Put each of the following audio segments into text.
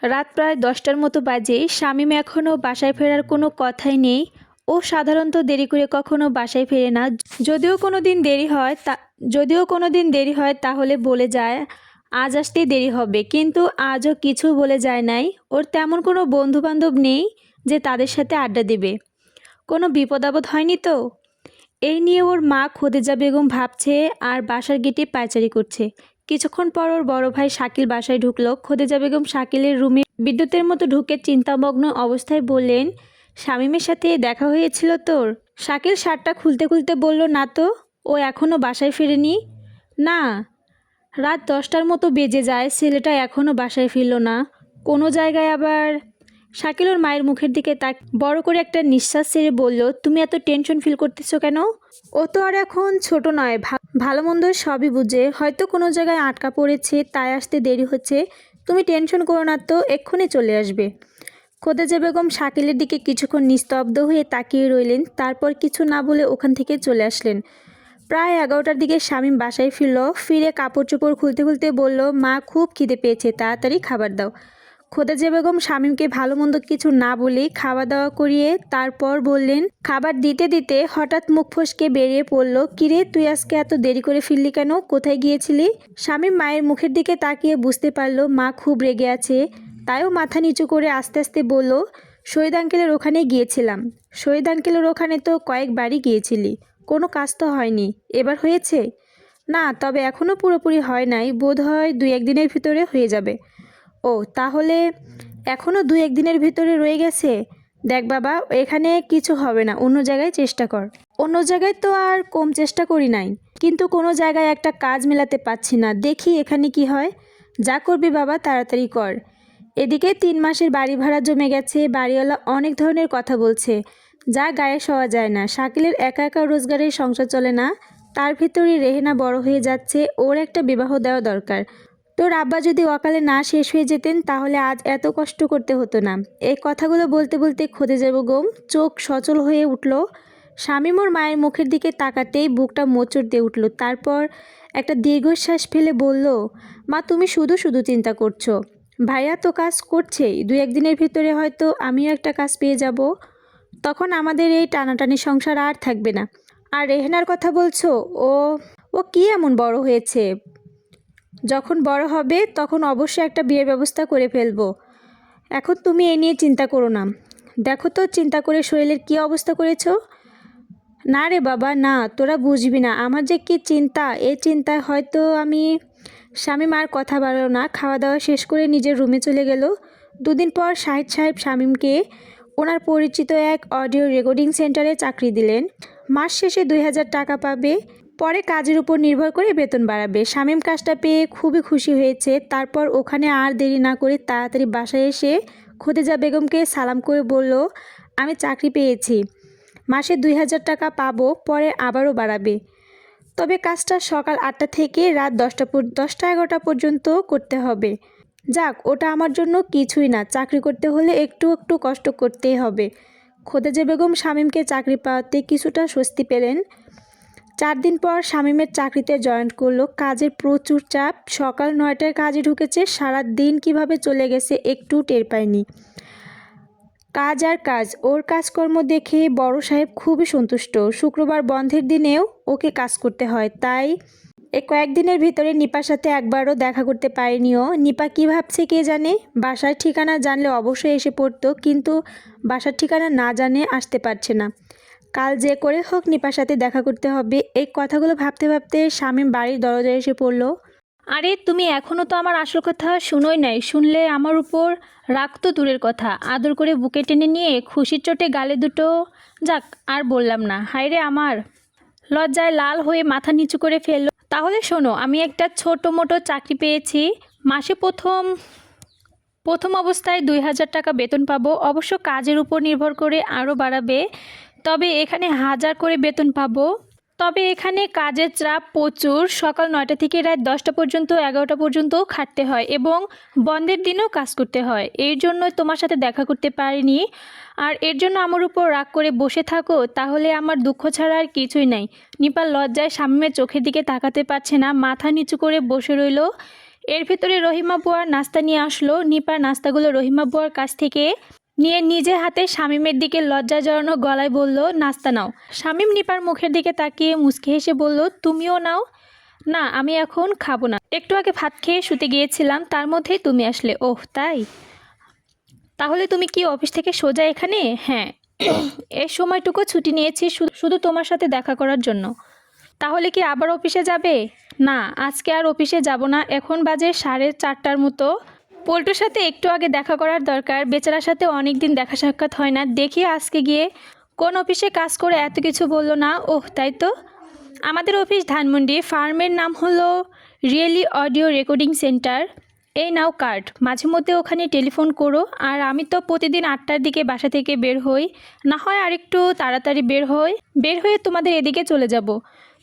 রাত প্রায় ১০টার মতো বাজে। শামীম এখনও বাসায় ফেরার কোনো কথাই নেই। ও সাধারণত দেরি করে কখনো বাসায় ফেরে না। যদিও কোনো দিন দেরি হয় তাহলে বলে যায় আজ আসতে দেরি হবে, কিন্তু আজও কিছু বলে যায় নাই। ওর তেমন কোনো বন্ধুবান্ধব নেই যে তাদের সাথে আড্ডা দেবে। কোনো বিপদ আপদ হয়নি তো? এই নিয়ে ওর মা খদিজা বেগম ভাবছে আর বাসার গেটে পায়চারি করছে। কিছুক্ষণ পর ওর বড় ভাই শাকিল বাসায় ঢুকলো। খদিজা বেগম শাকিলের রুমে বিদ্যুতের মতো ঢুকে চিন্তামগ্ন অবস্থায় বললেন, শামীমের সাথে দেখা হয়েছিল তোর? শাকিল শার্টটা খুলতে খুলতে বলল, না তো, ও এখনও বাসায় ফেরেনি। না, রাত 10টার মতো বেজে যায়, ছেলেটা এখনও বাসায় ফিরল না। কোনো জায়গায় আবার। শাকিল ওর মায়ের মুখের দিকে তাক বড় করে একটা নিঃশ্বাস ছেড়ে বলল, তুমি এত টেনশন ফিল করতেছো কেন? ও তো আর এখন ছোট নয়, ভালো মন্দ সবই বুঝে। হয়তো কোনো জায়গায় আটকা পড়েছে, তাই আসতে দেরি হচ্ছে। তুমি টেনশন করো না তো, এক্ষুনি চলে আসবে। খোদেজা বেগম শাকিলের দিকে কিছুক্ষণ নিস্তব্ধ হয়ে তাকিয়ে রইলেন, তারপর কিছু না বলে ওখান থেকে চলে আসলেন। প্রায় 11টার দিকে শামীম বাসায় ফিরে কাপড় চোপড় খুলতে খুলতে বলল, মা খুব খিদে পেয়েছে, তাড়াতাড়ি খাবার দাও। খোদেজা বেগম শামীমকে ভালো মন্দ কিছু না বলেই খাওয়া দাওয়া করিয়ে তারপর বললেন, খাবার দিতে দিতে হঠাৎ মুখ ফসকে বেরিয়ে পড়ল, কিরে তুই আজকে এত দেরি করে ফিরলি কেন? কোথায় গিয়েছিলি? শামীম মায়ের মুখের দিকে তাকিয়ে বুঝতে পারল মা খুব রেগে আছে, তাইও মাথা নিচু করে আস্তে আস্তে বলল, শহীদ আঙ্কেলের ওখানে গিয়েছিলাম। শহীদ আঙ্কেলের ওখানে তো কয়েকবারই গিয়েছিলি, কোনো কাজ তো হয়নি, এবার হয়েছে? না, তবে এখনও পুরোপুরি হয় নাই, বোধ হয় 2-1 দিনের ভিতরে হয়ে যাবে। ও তাহলে এখনও 2-1 দিনের ভিতরে রয়ে গেছে? দেখ বাবা, এখানে কিছু হবে না, অন্য জায়গায় চেষ্টা কর। অন্য জায়গায় তো আর কম চেষ্টা করি নাই, কিন্তু কোনো জায়গায় একটা কাজ মেলাতে পারছি না, দেখি এখানে কি হয়। যা করবি বাবা তাড়াতাড়ি কর। এদিকে 3 মাসের বাড়ি ভাড়া জমে গেছে, বাড়িওয়ালা অনেক ধরনের কথা বলছে, যা গায়ে সওয়া যায় না। শাকিলের একা একা রোজগারের সংসার চলে না, তার ভিতরে রেহেনা বড় হয়ে যাচ্ছে, ওর একটা বিবাহ দেওয়া দরকার। তোর আব্বা যদি অকালে না শেষ হয়ে যেতেন তাহলে আজ এত কষ্ট করতে হতো না। এই কথাগুলো বলতে বলতে খদিজা বেগম চোখ সচল হয়ে উঠল। শামীম ওর মায়ের মুখের দিকে তাকাতেই বুকটা মোচড় দিয়ে উঠল। তারপর একটা দীর্ঘশ্বাস ফেলে বলল, মা তুমি শুধু শুধু চিন্তা করছো। ভাইয়া তো কাজ করছেই, 2-1 দিনের ভিতরে হয়তো আমিও একটা কাজ পেয়ে যাব। তখন আমাদের এই টানাটানি সংসার আর থাকবে না। আর রেহেনার কথা বলছো, ও ও কি এমন বড় হয়েছে? যখন বড় হবে তখন অবশ্যই একটা বিয়ের ব্যবস্থা করে ফেলবো। এখন তুমি এ নিয়ে চিন্তা করো না। দেখো তো চিন্তা করে শরীরের কী অবস্থা করেছো। না রে বাবা না, তোরা বুঝবি না আমার যে কী চিন্তা। এই চিন্তায় হয়তো আমি। শামীম আর কথা বাড়ল না, খাওয়া দাওয়া শেষ করে নিজের রুমে চলে গেল। 2 দিন পর শাহিদ সাহেব শামীমকে ওনার পরিচিত এক অডিও রেকর্ডিং সেন্টারে চাকরি দিলেন। মাস শেষে 2000 টাকা পাবে, পরে কাজের উপর নির্ভর করে বেতন বাড়াবে। শামীম কাজটা পেয়ে খুবই খুশি হয়েছে। তারপর ওখানে আর দেরি না করে তাড়াতাড়ি বাসায় এসে খদিজা বেগমকে সালাম করে বলল, আমি চাকরি পেয়েছি, মাসে 2000 টাকা পাবো, পরে আবারও বাড়াবে। তবে কাজটা সকাল 8টা থেকে রাত 10টা 11টা পর্যন্ত করতে হবে। যাক, ওটা আমার জন্য কিছুই না, চাকরি করতে হলে একটু একটু কষ্ট করতেই হবে। খদিজা বেগম শামীমকে চাকরি পাওয়াতে কিছুটা স্বস্তি পেলেন। 4 দিন পর শামীমের চাকরিতে জয়েন করলো। কাজের প্রচুর চাপ, সকাল 9টায় কাজে ঢুকেছে, সারা দিন কীভাবে চলে গেছে একটু টের পায়নি। কাজ আর কাজ, ওর কাজকর্ম দেখে বড় সাহেব খুবই সন্তুষ্ট। শুক্রবার বন্ধের দিনেও ওকে কাজ করতে হয়, তাই এই কয়েকদিনের ভিতরে নিপার সাথে একবারও দেখা করতে পারিনিও। নিপা কী ভাবছে কে জানে। বাসার ঠিকানা জানলে অবশ্যই এসে পড়তো, কিন্তু বাসার ঠিকানা না জানে আসতে পারছে না। কাল যে করে হোক নিপার সাথে দেখা করতে হবে। এই কথাগুলো ভাবতে ভাবতে শামীম বাড়ির দরজায় এসে পড়ল। আরে তুমি এখনও তো আমার আসল কথা শুনোই নাই। শুনলে আমার উপর রাগ তো দূরের কথা, আদর করে বুকে টেনে নিয়ে খুশির চোটে গালে দুটো। যাক, আর বললাম না। হায়রে আমার। লজ্জায় লাল হয়ে মাথা নিচু করে ফেলল। তাহলে শোনো, আমি একটা ছোট মোটো চাকরি পেয়েছি। মাসে প্রথম অবস্থায় 2000 টাকা বেতন পাবো, অবশ্য কাজের উপর নির্ভর করে আরও বাড়াবে। তবে এখানে 1000 করে বেতন পাবো। তবে এখানে কাজের চাপ প্রচুর, সকাল 9টা থেকে রাত 10টা পর্যন্ত 11টা পর্যন্ত খাটতে হয় এবং বন্ধের দিনও কাজ করতে হয়। এর জন্য তোমার সাথে দেখা করতে পারিনি। আর এর জন্য আমার উপর রাগ করে বসে থাকো, তাহলে আমার দুঃখ ছাড়া আর কিছুই নাই। নিপাল লজ্জায় শামীমের চোখের দিকে তাকাতে পারছে না, মাথা নিচু করে বসে রইল। এর ভিতরে রহিমা বুয়া নাস্তা নিয়ে আসলো। নিপা নাস্তাগুলো রহিমা বুয়ার কাছ থেকে নিয়ে নিজে হাতে শামীমের দিকে লজ্জা জড়ানো গলায় বলল, নাস্তা নাও। শামীম নিপার মুখের দিকে তাকিয়ে মুচকি হেসে বলল, তুমিও নাও। না, আমি এখন খাবো না, একটু আগে ভাত খেয়ে শুতে গিয়েছিলাম, তার মধ্যেই তুমি আসলে। ওহ তাই, তাহলে তুমি কি অফিস থেকে সোজা এখানে? হ্যাঁ, এই সময়টুকু ছুটি নিয়েছি শুধু তোমার সাথে দেখা করার জন্য। তাহলে কি আবার অফিসে যাবে? না, আজকে আর অফিসে যাব না, এখন বাজে 4:30টার মতো। পল্টুর সাথে একটু আগে দেখা করার দরকার, বেচারার সাথে অনেক দিন দেখা সাক্ষাৎ হয় না, দেখি আজকে গিয়ে কোন অফিসে কাজ করে এত কিছু বললো না। ওহ তাই তো, আমাদের অফিস ধানমন্ডি, ফার্মের নাম হলো রিয়েলি অডিও রেকর্ডিং সেন্টার। এই নাও কার্ড, মাঝে মধ্যে ওখানে টেলিফোন করো। আর আমি তো প্রতিদিন 8টার দিকে বাসা থেকে বের হই, না হয় আরেকটু তাড়াতাড়ি বের হয়ে তোমাদের এদিকে চলে যাব।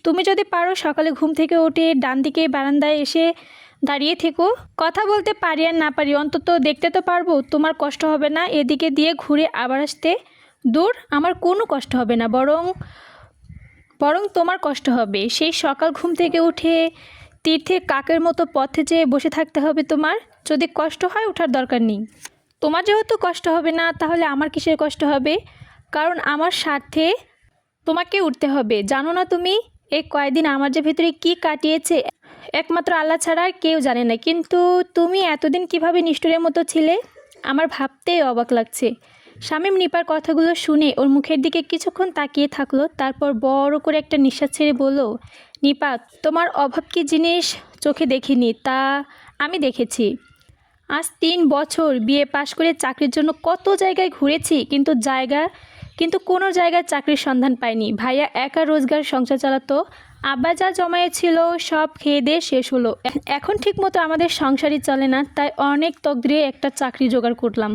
তুমি যদি পারো সকালে ঘুম থেকে উঠে ডান দিকে বারান্দায় এসে দাঁড়িয়ে থেকো। কথা বলতে পারি আর না পারি, অন্তত দেখতে তো পারবো, তোমার কষ্ট হবে না এদিকে দিয়ে ঘুরে আবার আসতে। দূর, আমার কোনো কষ্ট হবে না, বরং তোমার কষ্ট হবে। সেই সকাল ঘুম থেকে উঠে তীর্থের কাকের মতো পথে যেয়ে বসে থাকতে হবে তোমার। যদি কষ্ট হয় ওঠার দরকার নেই। তোমার যেহেতু কষ্ট হবে না, তাহলে আমার কিসের কষ্ট হবে? কারণ আমার স্বার্থে তোমাকে উঠতে হবে। জানো না তুমি এই কয়েকদিন আমার যে ভেতরে কি কাটিয়েছে, একমাত্র আল্লাহ ছাড়া আর কেউ জানে না। কিন্তু তুমি এতদিন কিভাবে নিষ্ঠুরের মতো ছিলে, আমার ভাবতেই অবাক লাগছে। শামীম নিপার কথাগুলো শুনে ওর মুখের দিকে কিছুক্ষণ তাকিয়ে থাকলো, তারপর বড় করে একটা নিঃশ্বাস ছেড়ে বলল, নিপা, তোমার অভাব কি জিনিস চোখে দেখিনি, তা আমি দেখেছি। আজ 3 বছর বিয়ে পাশ করে চাকরির জন্য কত জায়গায় ঘুরেছি, কিন্তু কোনো জায়গায় চাকরির সন্ধান পাইনি। ভাইয়া একা রোজগার সংসার চালাতো, আব্বা যা জমায়েছিল সব খেয়ে দিয়ে শেষ হলো। এখন ঠিকমতো আমাদের সংসারই চলে না, তাই অনেক তকদিরে একটা চাকরি জোগাড় করলাম।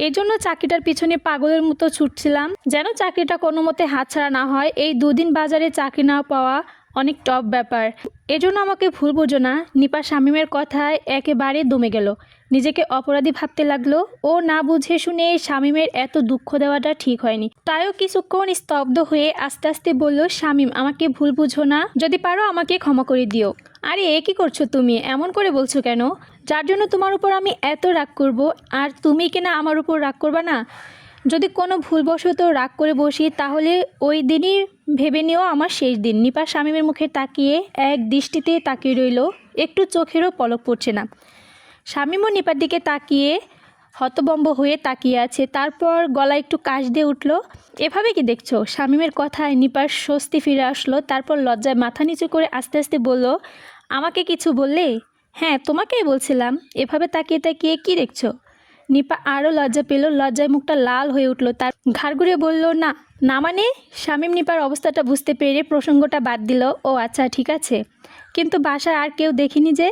এজন্য চাকরিটার পিছনে পাগলের মতো ছুটছিলাম, যেন চাকরিটা কোনো মতে হাতছাড়া না হয়। এই 2 দিন বাজারে চাকরি না পাওয়া অনেক টফ ব্যাপার, এজন্য আমাকে ভুল বোঝো না। নিপা শামীমের কথায় একেবারে দমে গেল, নিজেকে অপরাধী ভাবতে লাগলো। ও না বুঝে শুনে শামীমের এত দুঃখ দেওয়াটা ঠিক হয়নি। তাইও কিছুক্ষণ স্তব্ধ হয়ে আস্তে আস্তে বলল, শামীম, আমাকে ভুল বুঝো না, যদি পারো আমাকে ক্ষমা করে দিও। আরে এ কী করছো তুমি, এমন করে বলছো কেন? যার জন্য তোমার উপর আমি এত রাগ করব, আর তুমি কিনা আমার উপর রাগ করবা না? যদি কোনো ভুলবশত রাগ করে বসি, তাহলে ওই দিনই ভেবে নিও আমার শেষ দিন। নিপা শামীমের মুখে তাকিয়ে এক দৃষ্টিতে তাকিয়ে রইল, একটু চোখেরও পলক পড়ছে না। শামীমও নিপার দিকে তাকিয়ে হতবম্ব হয়ে তাকিয়ে আছে, তারপর গলা একটু কাশ দিয়ে উঠল। এভাবে কি দেখছো? শামীমের কথায় নিপার স্বস্তি ফিরে আসলো, তারপর লজ্জায় মাথা নিচু করে আস্তে আস্তে বলল, আমাকে কিছু বললে? হ্যাঁ, তোমাকেই বলছিলাম। এভাবে তাকিয়ে তাকিয়ে কি দেখছো? নিপা আরও লজ্জা পেল, লজ্জায় মুখটা লাল হয়ে উঠল, তার ঘাড় ঘুরে বলল, না না মানে? শামীম নিপার অবস্থাটা বুঝতে পেরে প্রসঙ্গটা বাদ দিল। ও আচ্ছা, ঠিক আছে, কিন্তু বাসায় আর কেউ দেখিনি যে?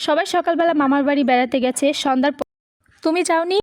সবাই সকালবেলা মামার বাড়ি বেড়াতে গেছে, সন্ধ্যার পর। তুমি যাওনি?